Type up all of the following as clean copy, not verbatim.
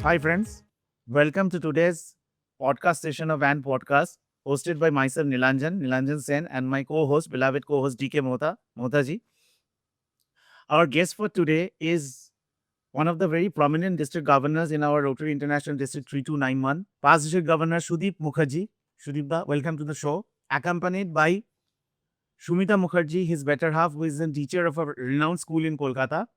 Hi, friends. Welcome to today's podcast session of Van Podcast, hosted by myself, Nilanjan Sen, and my co-host, beloved co-host DK Motaji. Our guest for today is one of the very prominent district governors in our Rotary International District 3291, past district governor Sudip Mukherjee. Sudip, welcome to the show. Accompanied by Sumita Mukherjee, his better half, who is a teacher of a renowned school in Kolkata.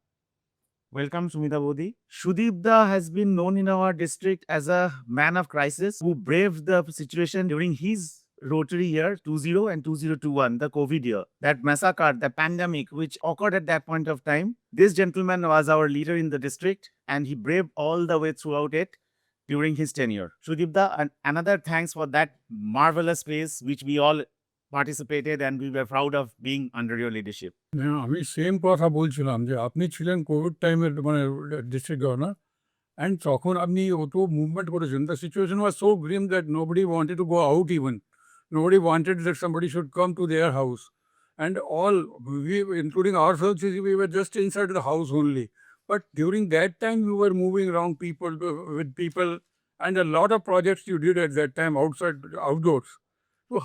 Welcome, Sumita Bodhi. Sudipda has been known in our district as a man of crisis who braved the situation during his Rotary year 20 and 2021, the COVID year, that massacre, the pandemic which occurred at that point of time. This gentleman was our leader in the district and he braved all the way throughout it during his tenure. Sudipda, another thanks for that marvelous phase which we all participated and we were proud of being under your leadership. আমি same কথা বলছিলাম যে আপনি ছিলেন Covid টাইমের মানে district governor and তখন আপনি অত মুভমেন্ট করেছেন the situation was so grim that nobody wanted to go out even nobody wanted that somebody should come to their house and all we including ourselves we were just inside the house only, but during that time you were moving around people with people and a lot of projects you did at that time outside outdoors. So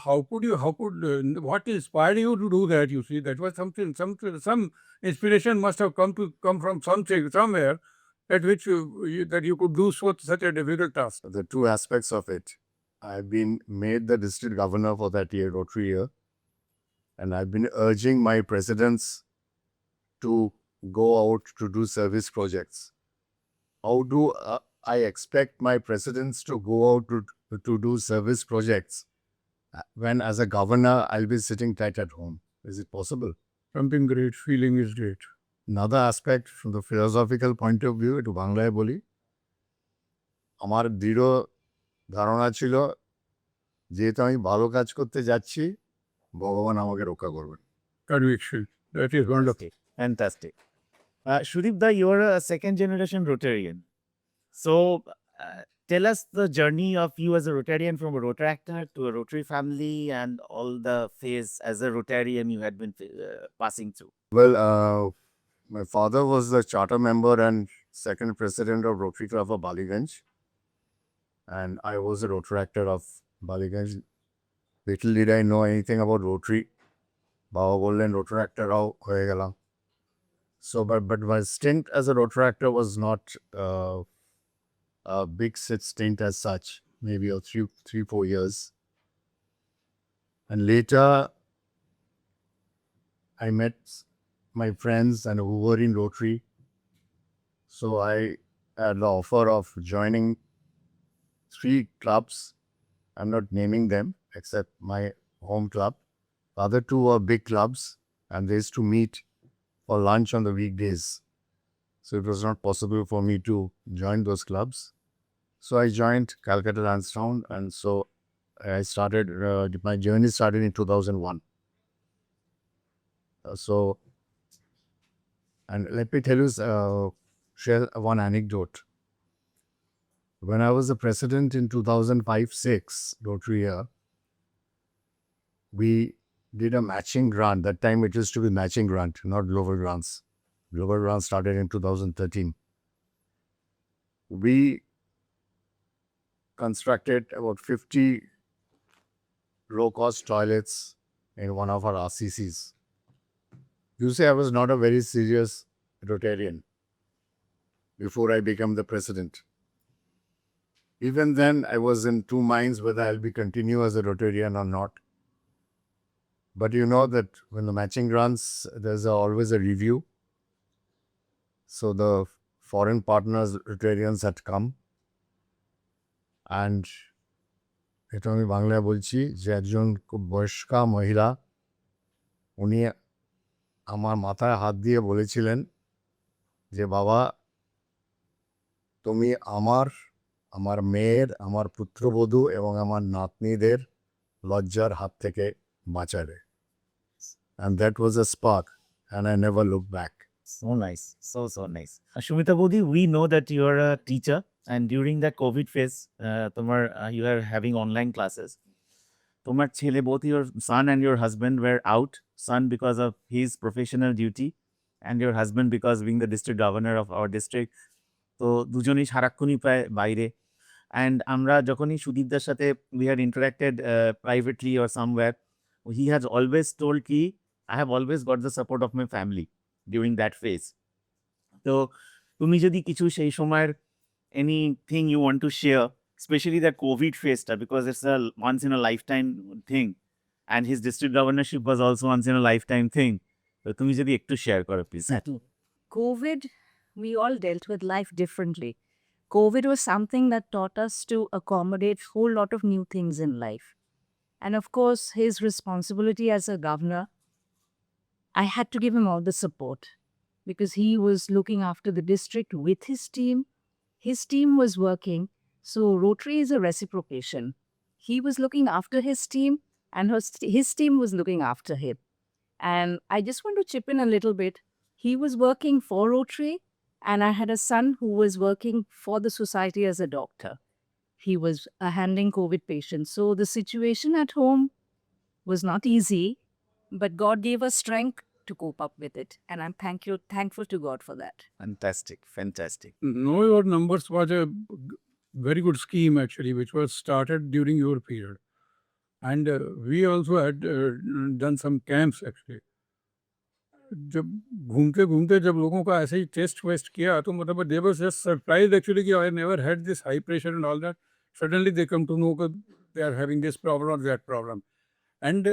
what inspired you to do that? You see, that was some inspiration must have come from somewhere at which that you could do such a difficult task. The two aspects of it. I've been made the district governor for that year, Rotary year, and I've been urging my presidents to go out to do service projects. How do I expect my presidents to go out to do service projects when as a governor I'll be sitting tight at home? Is it possible? Something great, feeling is great. Another aspect from the philosophical point of view, একটু বাংলায় বলি, আমার দৃঢ় ধারণা ছিল যেহেতু আমি ভালো কাজ করতে যাচ্ছি ভগবান আমাকে রক্ষা করবেন। Conviction. That is wonderful. Fantastic. Sudipda, you are a second generation Rotarian. So tell us the journey of you as a Rotarian from a Rotaractor to a Rotary family and all the phase as a Rotarian you had been passing through. Well, my father was the charter member and second president of Rotary Club of Ballygunge, and I was a Rotaractor of Ballygunge. Little did I know anything about Rotary. Baba bollen Rotaractor hoye gelam. So, but my stint as a Rotaractor was not a big stint as such, maybe 3-4 years. And later, I met my friends and who were in Rotary. So I had the offer of joining 3 clubs. I'm not naming them except my home club. The other 2 were big clubs and they used to meet for lunch on the weekdays. So it was not possible for me to join those clubs. So I joined Calcutta Lansdowne, and so I started, my journey started in 2001. And let me tell you, share one anecdote. When I was the president in 2005-06 Rotary year, we did a matching grant. That time it used to be matching grant, not global grants. Global grants started in 2013. We constructed about 50 low-cost toilets in one of our RCCs. You say I was not a very serious Rotarian before I became the president. Even then, I was in 2 minds whether I'll be continue as a Rotarian or not. But you know that when the matching grants, there's always a review. So the foreign partners, Rotarians had come. And এটা আমি বাংলায় বলছি যে একজন খুব বয়স্কা মহিলা উনি আমার মাথায় হাত দিয়ে বলেছিলেন যে বাবা তুমি আমার মেয়ের আমার পুত্রবধূ এবং আমার নাতনিদের লজ্জার হাত থেকে বাঁচাবে, and that was a spark and I never looked back. So nice. So nice. Sumita Bodhi, we know that you are a teacher and during that COVID phase, you are having online classes. Tomar chele, both your son and your husband were out. Son because of his professional duty and your husband because being the district governor of our district. তো দুজনেই সারাক্ষণই প্রায় বাইরে। And আমরা যখনই সুদীপদার সাথে we had interacted privately or somewhere, he has always told কি I have always got the support of my family during that phase. তো তুমি যদি কিছু সেই সময়ের anything you want to share, especially that COVID phase টা, because it's a once in a lifetime thing and his district governorship was also once in a lifetime thing. তো তুমি যদি একটু শেয়ার করো please. COVID, we all dealt with life differently. COVID was something that taught us to accommodate a whole lot of new things in life. And of course, his responsibility as a governor, I had to give him all the support because he was looking after the district with his team. His team was working. So Rotary is a reciprocation. He was looking after his team and his team was looking after him. And I just want to chip in a little bit. He was working for Rotary, and I had a son who was working for the society as a doctor. He was handling COVID patients. So the situation at home was not easy, but God gave us strength to cope up with it. And I'm thankful to God for that. Fantastic. Know Your Numbers was a very good scheme actually, which was started during your period. And we also had done some camps actually. जब घूमते घूमते जब लोगों का ऐसे ही test waste किया तो मतलब they was just surprise actually कि I never had this high pressure and all that suddenly they come to know that they are having this problem or that problem. And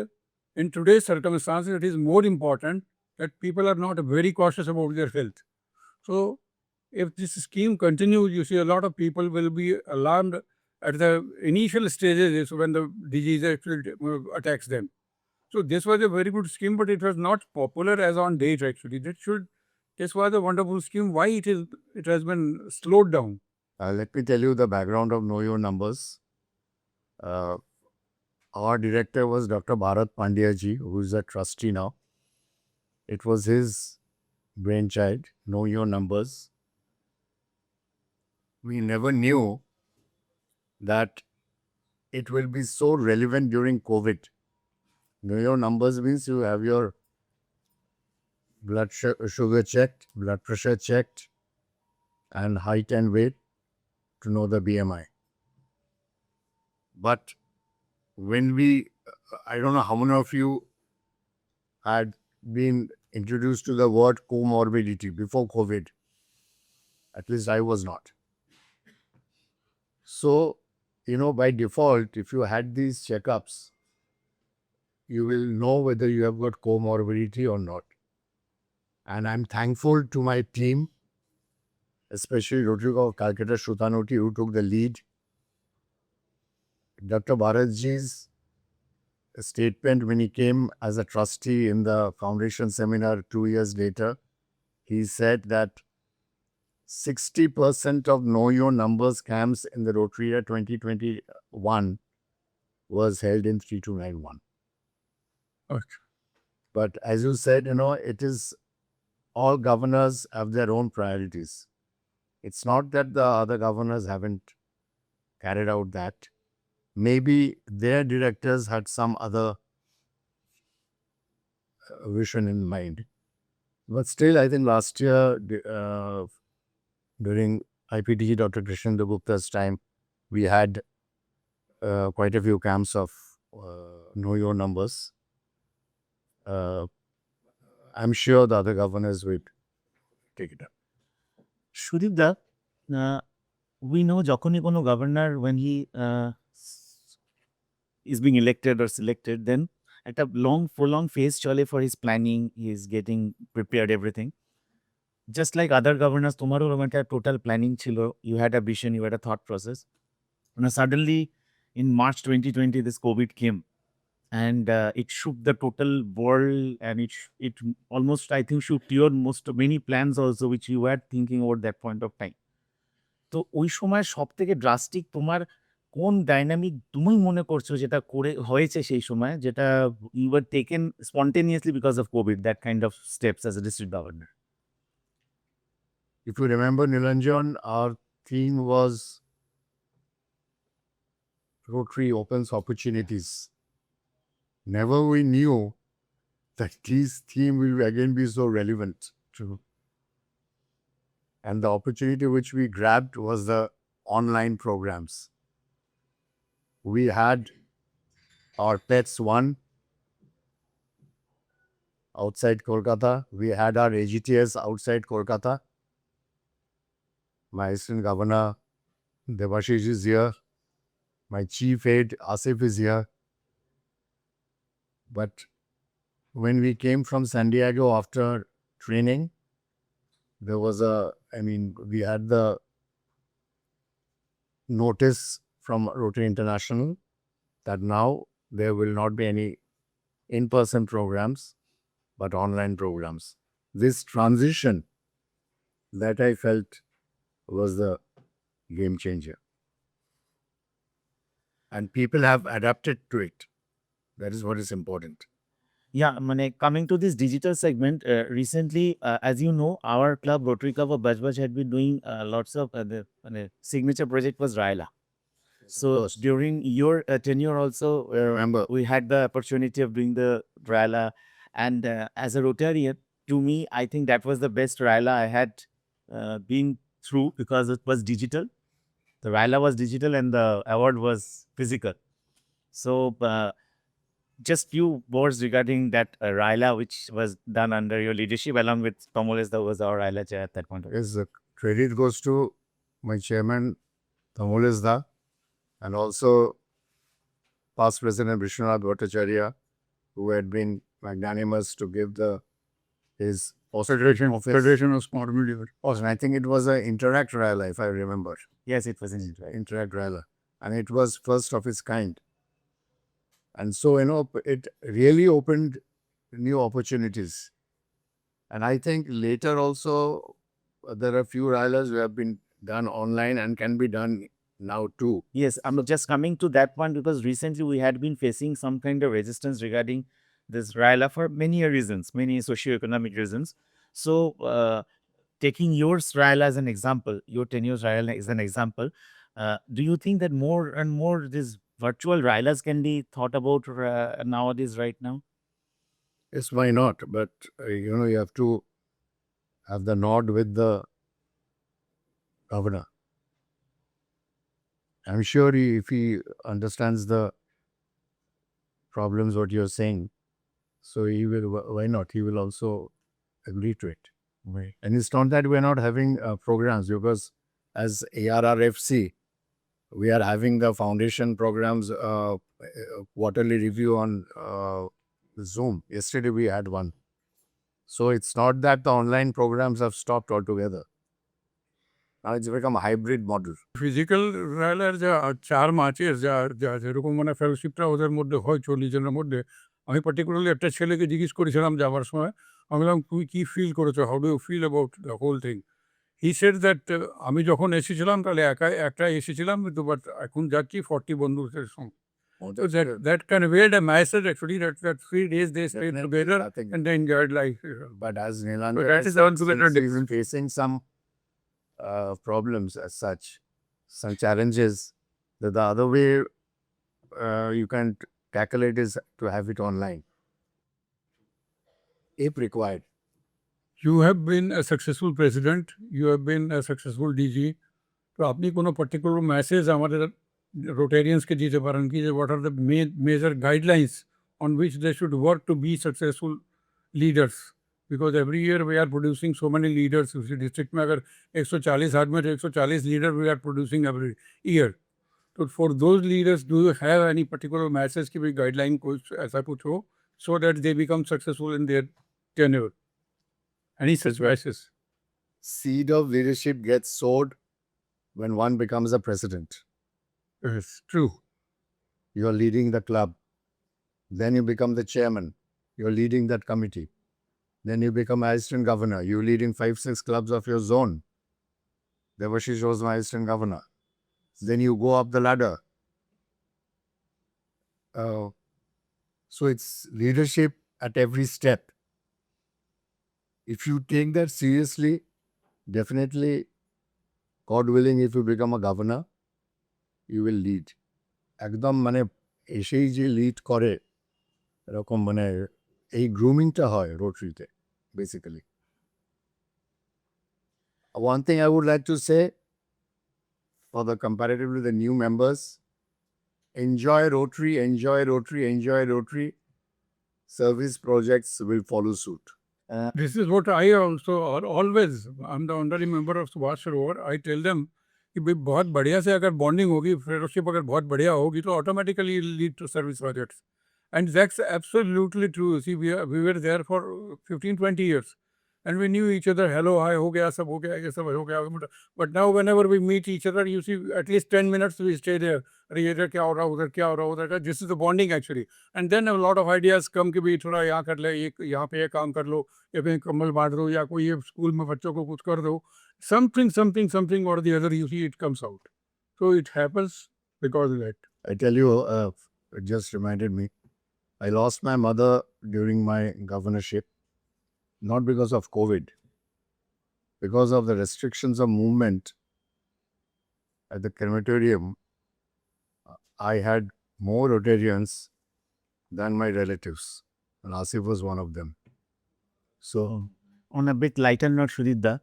in today's circumstances, it is more important that people are not very cautious about their health. So if this scheme continues, you see a lot of people will be alarmed at the initial stages when the disease actually attacks them. So this was a very good scheme, but it was not popular as on date actually. This was a wonderful scheme. Why it has been slowed down? Let me tell you the background of Know Your Numbers. Our director was Dr. Bharat Pandya ji, who is a trustee now. It was his brainchild, Know Your Numbers. We never knew that it will be so relevant during COVID. Know Your Numbers means you have your blood sugar checked, blood pressure checked, and height and weight to know the BMI. But when I don't know how many of you had been introduced to the word comorbidity before COVID. At least I was not. So, by default, if you had these checkups, you will know whether you have got comorbidity or not. And I'm thankful to my team, especially Rotary of Calcutta Shrutanoti, who took the lead. Dr. Bharatji's statement when he came as a trustee in the foundation seminar 2 years later, he said that 60% of Know Your Numbers camps in the Rotary year 2021 was held in 3291. Okay. But as you said, it is all governors have their own priorities. It's not that the other governors haven't carried out that. Maybe their directors had some other vision in mind. But still, I think last year, during IPDG Dr. Krishnendra Gupta's time, we had quite a few camps of Know Your Numbers. I'm sure the other governors would take it up. Sudip da, we know যখনই কোনো governor when he is being elected or selected, then একটা long prolonged phase চলে for his planning, he is getting prepared everything. Just like other governors, তোমারও ওরকম একটা total planning ছিল, you had a vision, you had a thought process. Now suddenly in March 2020 this COVID came and it shook the total world and it almost I think shook your many plans also which you were thinking over that point of time. তো ওই সময় সব থেকে drastic তোমার কোন dynamic তুমি মনে করছো যেটা হয়েছে সেই সময় যেটা you were taken spontaneously because of COVID, that kind of steps as a district governor? If you remember, Nilanjan, our theme was Rotary opens opportunities. Never we knew that this theme will again be so relevant. True. And the opportunity which we grabbed was the online programs. We had our Pets 1 outside Kolkata. We had our AGTS outside Kolkata. My assistant governor, Devashish, is here. My chief aide, Asif, is here. But when we came from San Diego after training, there was we had the notice from Rotary International that now there will not be any in-person programs, but online programs. This transition that I felt was the game changer. And people have adapted to it. That is what is important. Yeah, coming to this digital segment, recently, as you know, our club, Rotary Club of Bajbaj, had been doing lots of the signature project was Raila. So course. during your tenure also, Remember. we had the opportunity of doing the Raila. And as a Rotarian, to me, I think that was the best Raila I had been through because it was digital. The Raila was digital and the award was physical. So just few words regarding that Raila, which was done under your leadership, along with Tamoles, that was our Raila chair at that point. Yes, the credit goes to my chairman, Tamoles Da, and also past President Vishwanath Bhattacharya, who had been magnanimous to give his Federation of Small Media. And I think it was an Interact Raila, if I remember. Yes, it was in Interact Raila. And it was first of its kind. And so, it really opened new opportunities. And I think later also, there are few Railas who have been done online and can be done now too. Yes, I'm just coming to that one because recently we had been facing some kind of resistance regarding this Raila for many reasons, many socio-economic reasons. So, taking yours Raila as an example, your tenure's Raila as an example, do you think that more and more these virtual Railas can be thought about nowadays, right now? Yes, why not? But, you have to have the nod with the governor. I'm sure if he understands the problems, what you're saying, so he will, why not? He will also agree to it. Right. And it's not that we're not having programs, because as ARRFC, we are having the foundation programs, quarterly review on Zoom. Yesterday we had one. So it's not that the online programs have stopped altogether. Now it's become a hybrid model. Physical রাইলার যা 4 মার্চের যা যেরকম মানে ফেলোশিপটা ওদের মধ্যে হয় 40 জনের মধ্যে, আমি পার্টিকুলারলি একটা ছেলেকে জিজ্ঞেস করেছিলাম যাওয়ার সময়, আমি বললাম তুই কী ফিল করেছো, how do you feel about the whole thing? He said that আমি যখন এসেছিলাম তাহলে একাই এসেছিলাম, কিন্তু বাট এখন যাচ্ছি 40 বন্ধুদের সঙ্গে। So that kind of weird a message actually that 3 days they stayed together and they enjoyed life. But as Nilan, So that is altogether different. facing some problems as such, some challenges, that the other way you can tackle it is to have it online, if required. You have been a successful president, you have been a successful DG. তো আপনি কোনো particular message আমাদের রোটেরিয়ান্সকে দিতে পারেন কি, যে what are the major guidelines on which they should work to be successful leaders? Because every year we are producing so many leaders. उसी district में अगर 140 आदमी तो 140 leader we are producing every year. तो for those leaders do you have any particular message की भी guideline कुछ ऐसा कुछ हो, so that they become successful in their tenure? Any such advices? Seed of leadership gets sowed when one becomes a president. Yes, true. You're leading the club. Then you become the chairman. You're leading that committee. Then you become assistant governor. You're leading 5-6 clubs of your zone. Devashish was my assistant governor. Then you go up the ladder. So it's leadership at every step. If you take that seriously, definitely, God willing, if you become a governor, you will lead. একদম এসেই যে lead করে এরকম এই গ্রুমিংটা হয় রোটারিতে basically. one thing I would like to say for the comparatively the new members, enjoy Rotary, enjoy Rotary, enjoy Rotary. Service projects will follow suit. This is what I also always, I'm the honorary member of Subhash Sarovar. I tell them कि भाई बहुत बढ़िया से अगर bonding होगी, fellowship अगर बहुत बढ़िया होगी तो automatically lead to service projects. And that's absolutely true. See, we were there for 15-20 years. And we knew each other. Hello, hi, हो गया, सब हो गया, ये सब हो गया. But now whenever we meet each other, you see at least 10 minutes we stay there. अरे इधर क्या हो रहा, उधर क्या हो रहा, उधर क्या. This is the bonding actually. And then a lot of ideas come कि भाई थोड़ा यहाँ कर ले, यहाँ पे ये काम कर लो, या फिर कम्बल बांट दो, या कोई ये स्कूल में बच्चों को कुछ कर दो. Something or the other, you see it comes out. So it happens because of that. I tell you, it just reminded me, I lost my mother during my governorship, not because of COVID, because of the restrictions of movement at the crematorium. I had more Rotarians than my relatives, and Asif was one of them. So, On a bit lighter note, Sudipda,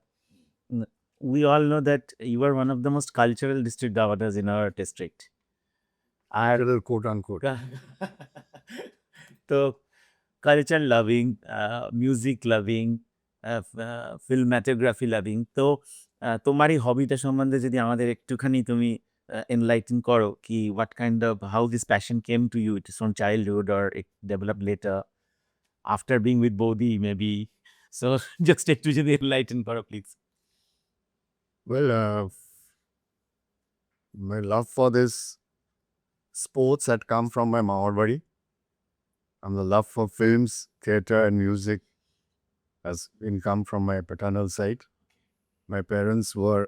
we all know that you are one of the most cultural district governors in our district. Our quote unquote. So, culture loving, music loving, filmatography loving. তো তোমার এই হবিটা সম্বন্ধে যদি আমাদের একটুখানি তুমি enlighten করো কি what kind of how this passion came to you, it is from childhood or it developed later after being with Bodhi maybe. So just একটু যদি enlighten করো please. Well, my love for this sports had come from my Mahabari, and the love for films, theatre and music has been come from my paternal side. My parents were,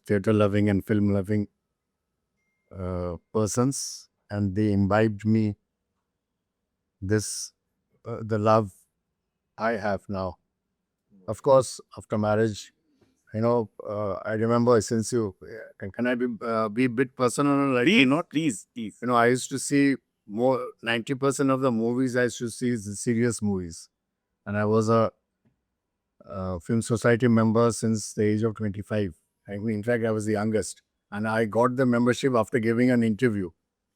theatre loving and film loving persons, and they imbibed me this, the love I have now. Of course, after marriage, I remember since you, can I be a bit personal? Like, Please. I used to see more, 90% of the movies I used to see is the serious movies. And I was a film society member since the age of 25. In fact, I was the youngest. And I got the membership after giving an interview.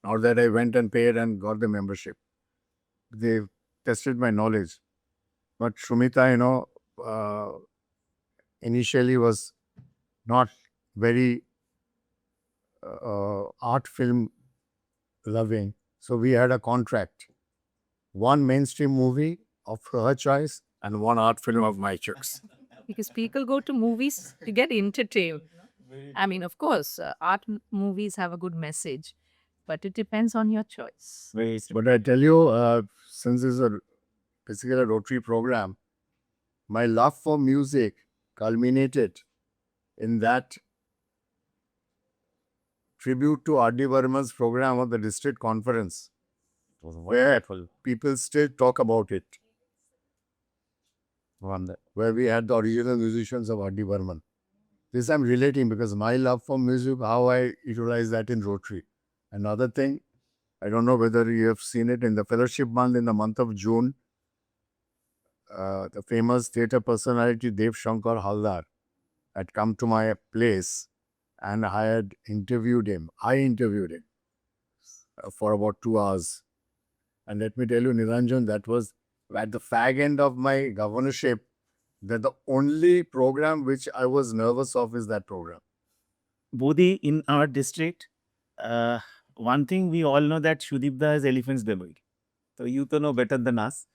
Not that I went and paid and got the membership. They tested my knowledge. But Sumita, initially was not very art film loving. So we had a contract. One mainstream movie of her choice and one art film of my choice. Because people go to movies to get entertained. I mean, of course, art movies have a good message, but it depends on your choice. But I tell you, since it's basically a Rotary program, my love for music culminated in that tribute to R.D. Burman's program of the District Conference, where people still talk about it. Where we had the original musicians of R.D. Burman. This I'm relating because my love for music, how I utilize that in Rotary. Another thing, I don't know whether you have seen it in the fellowship month in the month of June, the famous theatre personality Dev Shankar Haldar had come to my place and I had interviewed him. I interviewed him for about 2 hours. And let me tell you, Niranjan, that was at the fag end of my governorship, that the only program which I was nervous of is that program. Bodhi, in our district, one thing we all know that Sudipda has elephant's memory. So you to know better than us.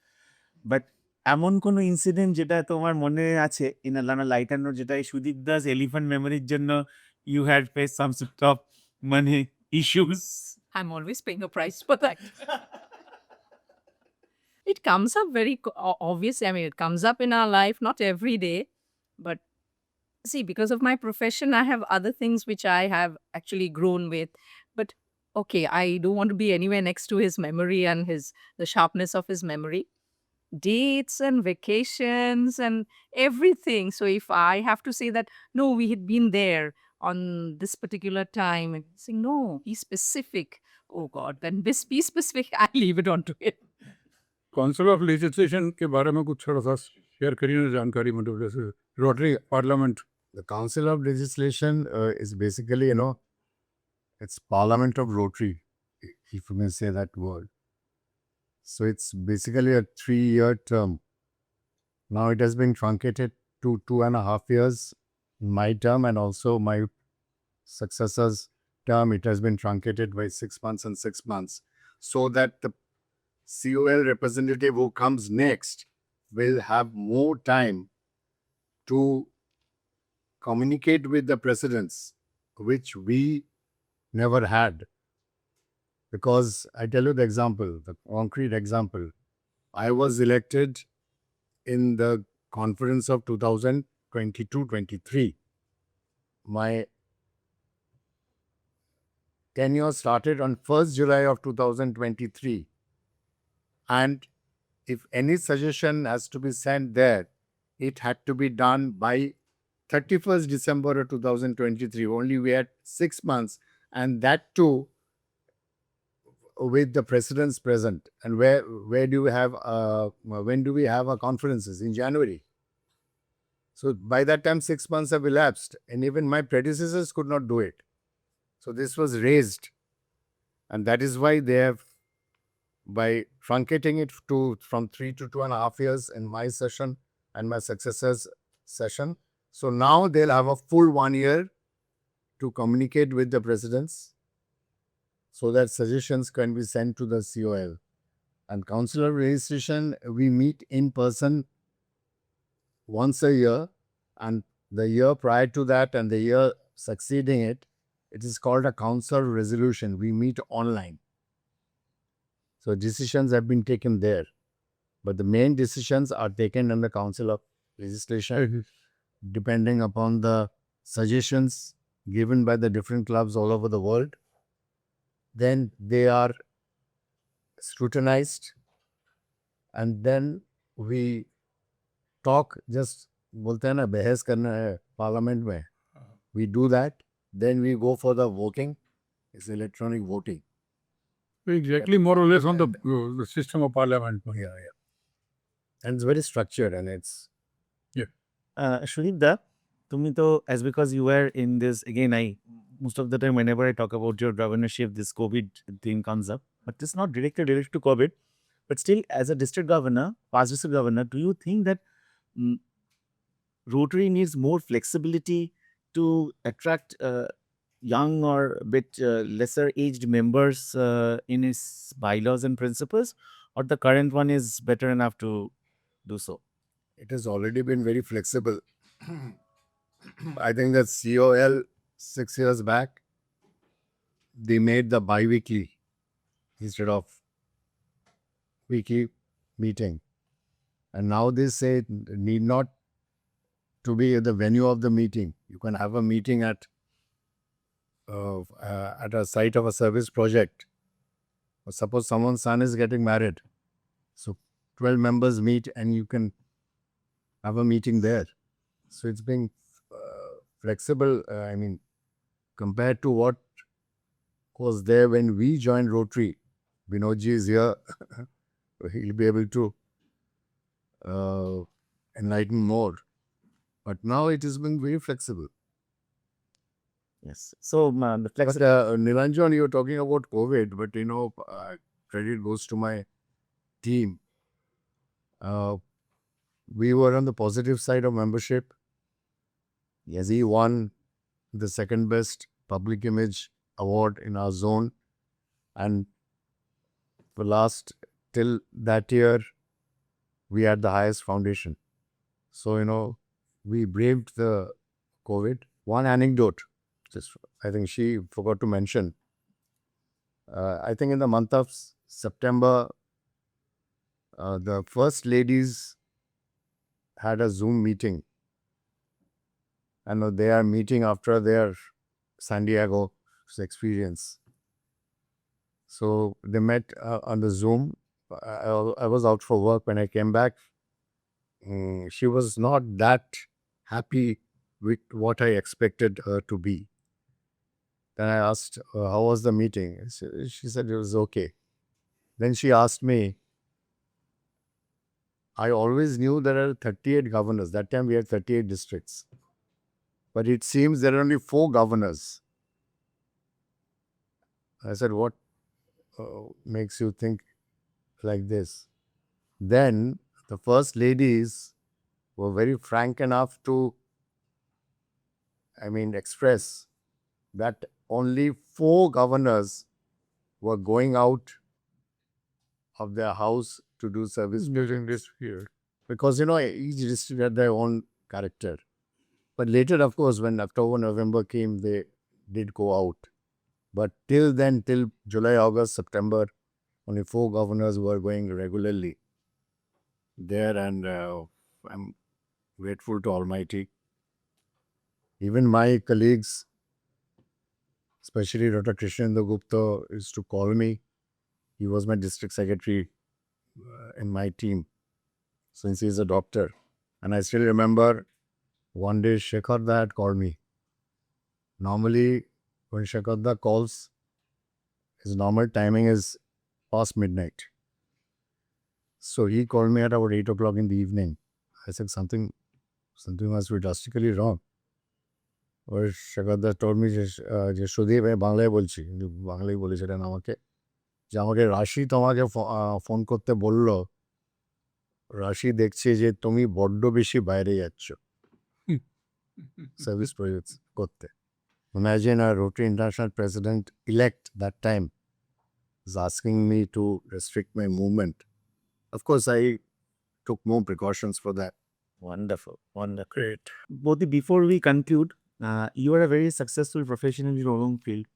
But এমন কোনো incident যেটা তোমার মনে আছে in a lighter note যেটা এই সুদীপদাস elephant মেমোরির জন্য you had face some sort of মানে issues I'm always paying a price for that. It comes up very obviously. I mean, it comes up in our life, not every day. But see, because of my profession, I have other things which I have actually grown with. But okay, I don't want to be anywhere next to his memory and the sharpness of his memory. Dates and vacations and everything. So if I have to say that, no, we had been there on this particular time, and saying, no, be specific. Oh God, then be specific. I leave it on to it. Concept of legislation के बारे में कुछ थोड़ा सा share करिए ना जानकारी, मतलब जैसे rotary parliament. The Council of Legislation is basically, it's Parliament of Rotary, if you may say that word. So it's basically a 3-year term. Now it has been truncated to 2.5 years in my term, and also my successor's term. It has been truncated by 6 months and 6 months, so that the COL representative who comes next will have more time to communicate with the presidents, which we never had. Because I tell you the example, the concrete example. I was elected in the conference of 2022-23. My tenure started on 1st July of 2023. And if any suggestion has to be sent there, it had to be done by 31st December of 2023. Only we had 6 months, and that too with the presidents present. And where do we have when do we have our conferences? In January. So by that time 6 months have elapsed, and even my predecessors could not do it. So this was raised, and that is why they have, by truncating it to from 3 to 2.5 years in my session and my successor's session. So now they'll have a full 1 year to communicate with the presidents, so that suggestions can be sent to the COL. And Council of Registration, we meet in person once a year, and the year prior to that and the year succeeding it, it is called a council resolution. We meet online. So decisions have been taken there, but the main decisions are taken in the Council of Legislation, depending upon the suggestions given by the different clubs all over the world. Then they are scrutinized, and then we talk. Just बोलते हैं ना, बहस करना है parliament में. We do that. Then we go for the voting. It's electronic voting. Exactly, more or less on the system of parliament. Yeah. And it's very structured, and it's Sudip da, tumi to, as because you were in this, again, most of the time whenever I talk about your governorship, this COVID thing comes up, but it's not directly related to COVID. But still, as a district governor, past district governor, do you think that Rotary needs more flexibility to attract young or a bit lesser aged members in its bylaws and principles, or the current one is better enough to do so? it has already been very flexible. I think that COL 6 years back, they made the bi-weekly instead of weekly meeting. And now they say it need not to be the venue of the meeting. You can have a meeting at a site of a service project. Or suppose someone's son is getting married. So 12 members meet and you can have a meeting there. So it's been flexible. I mean, compared to what was there when we joined Rotary. Vinodji is here. He'll be able to enlighten more. But now it has been very flexible. Yes. So the But flexibility. Nilanjan, you're talking about COVID, but credit goes to my team. We were on the positive side of membership. Yes, he won the second best public image award in our zone, and for till that year, we had the highest foundation. So we braved the COVID. One anecdote, I think she forgot to mention. I think in the month of September, the first ladies had a Zoom meeting, and they are meeting after their San Diego experience. So they met on the Zoom. I was out for work. When I came back, she was not that happy with what I expected her to be. Then I asked, how was the meeting? She said it was okay. Then she asked me, I always knew there are 38 governors. That time we had 38 districts. But it seems there are only 4 governors. I said, what makes you think like this? Then the first ladies were very frank enough to, express that only 4 governors were going out of their house to do service during this period. Because, each district had their own character. But later, of course, when October, November came, they did go out. But till then, till July, August, September, only 4 governors were going regularly there, and I'm grateful to Almighty. Even my colleagues, especially Dr. Krishnendra Gupta, used to call me. He was my district secretary in my team since he's a doctor. And I still remember one day Shekharda had called me. Normally, when Shekharda calls, his normal timing is past midnight. So he called me at about 8 o'clock in the evening. I said, something must be drastically wrong. Or Shekharda told me, যে সুদীপ আমি বাংলায় বলছি, বাংলায় বলেছিলেন আমাকে, যে আমাকে রাশি তোমাকে ফোন করতে বললো, রাশি দেখছে যে তুমি বড্ড বেশি বাইরে যাচ্ছ সার্ভিস প্রজেক্ট করতে. Imagine a Rotary International President-elect that time is asking me to restrict my movement. Of course, I took more precautions for that. Wonderful, wonderful. Great. Bodhi, before we conclude, you are a very successful professional in your own field.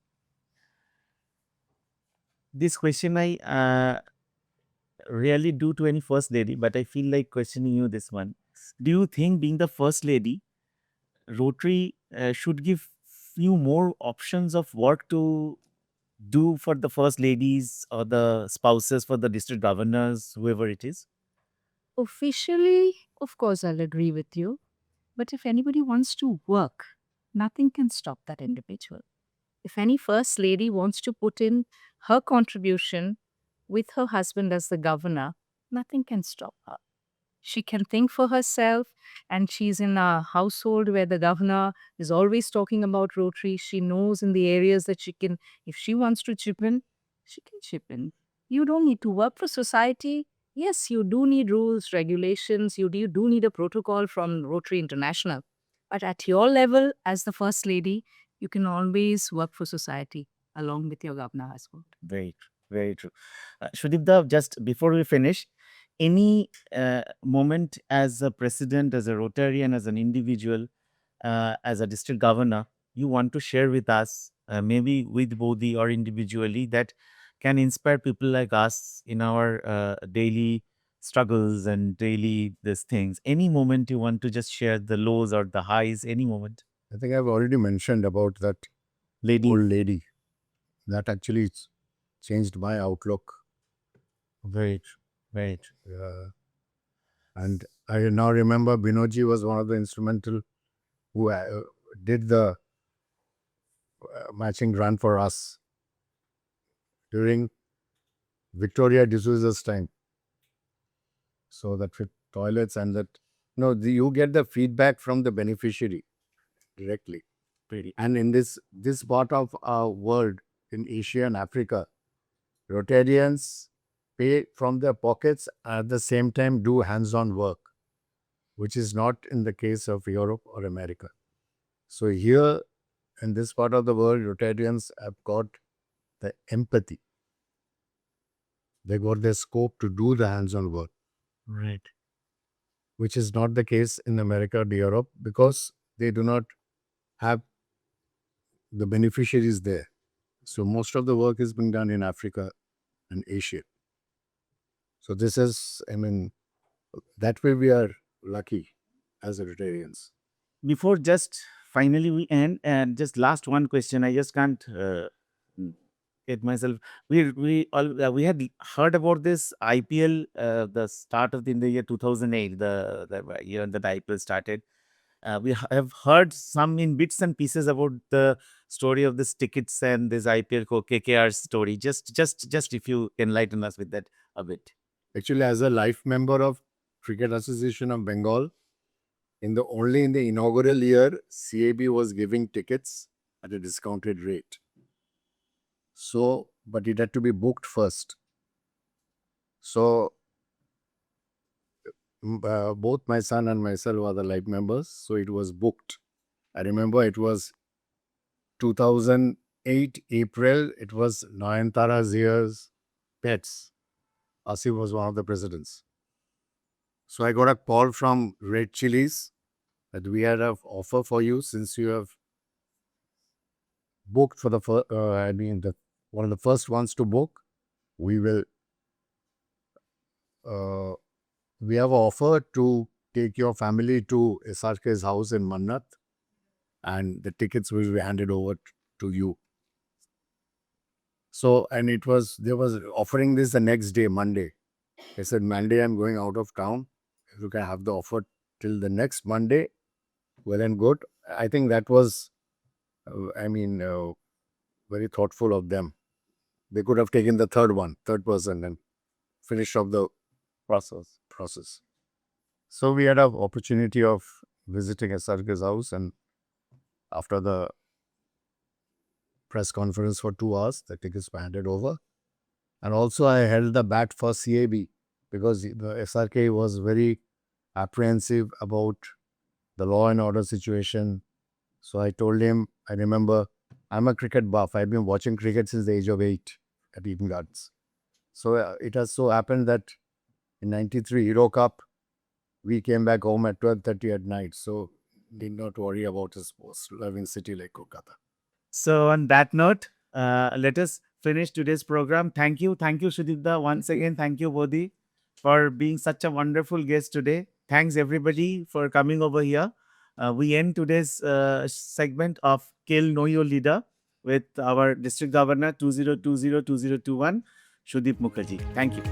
This question I rarely do to any first lady, but I feel like questioning you this one. Do you think being the first lady, Rotary should give you more options of work to do for the first ladies or the spouses for the district governors, whoever it is? Officially, of course, I'll agree with you. But if anybody wants to work, nothing can stop that individual. If any first lady wants to put in her contribution with her husband as the governor, nothing can stop her. She can think for herself, and she's in a household where the governor is always talking about Rotary. She knows in the areas that she can, if she wants to chip in, she can chip in. You don't need to work for society. Yes, you do need rules, regulations, you do need a protocol from Rotary International. But at your level, as the First Lady, you can always work for society along with your governor husband. Very true. Very true. Sudipda, just before we finish, any moment as a president, as a Rotarian, as an individual, as a district governor, you want to share with us, maybe with Bodhi or individually, that can inspire people like us in our daily struggles and daily these things? Any moment you want to just share the lows or the highs, any moment? I think I've already mentioned about that Lady. old lady. That actually changed my outlook. Very true. Very true. And I now remember Binoji was one of the instrumental who did the matching run for us during Victoria D'Souza's time. So that with toilets and that, you get the feedback from the beneficiary directly. Very. And in this part of our world, in Asia and Africa, Rotarians pay from their pockets, at the same time do hands-on work, which is not in the case of Europe or America. So here, in this part of the world, Rotarians have got the empathy. They got the scope to do the hands-on work. Right. Which is not the case in America or Europe, because they do not have the beneficiaries there. So most of the work is being done in Africa and Asia. So this is, that way we are lucky as Rotarians. Before just finally we end, and just last one question, I just can't get myself. We had heard about this IPL, the start of in the year 2008, the year that IPL started. We have heard some in bits and pieces about the story of this tickets and this IPL KKR story. Just if you enlighten us with that a bit. Actually, as a life member of Cricket Association of Bengal. Only in the inaugural year, CAB was giving tickets at a discounted rate. So, but it had to be booked first. So, both my son and myself were the live members. So it was booked. I remember it was 2008 April. It was Nayantara Zia's pets. Asif was one of the presidents. So I got a call from Red Chilies that we had an offer for you since you have booked for the first, one of the first ones to book. We will, we have an offer to take your family to SRK's house in Mannat, and the tickets will be handed over to you. So, and they was offering this the next day, Monday. I said, Monday I'm going out of town. If you can have the offer till the next Monday, well and good. I think that was, very thoughtful of them. They could have taken the third person and finished off the process. So we had an opportunity of visiting SRK's house, and after the press conference for 2 hours, the tickets were handed over. And also I held the bat for CAB because the SRK was very apprehensive about the law and order situation. So I told him, I remember, I'm a cricket buff. I've been watching cricket since the age of 8 at Eden Gardens. So it has so happened that in 93 Hero Cup, we came back home at 12:30 at night. So did not worry about a sports-loving city like Kolkata. So on that note, let us finish today's program. Thank you, Sudipda. Once again, thank you, Bodhi, for being such a wonderful guest today. Thanks everybody for coming over here. We end today's segment of Kill Know Your Leader with our District Governor 2020-2021, Sudip Mukherjee. Thank you.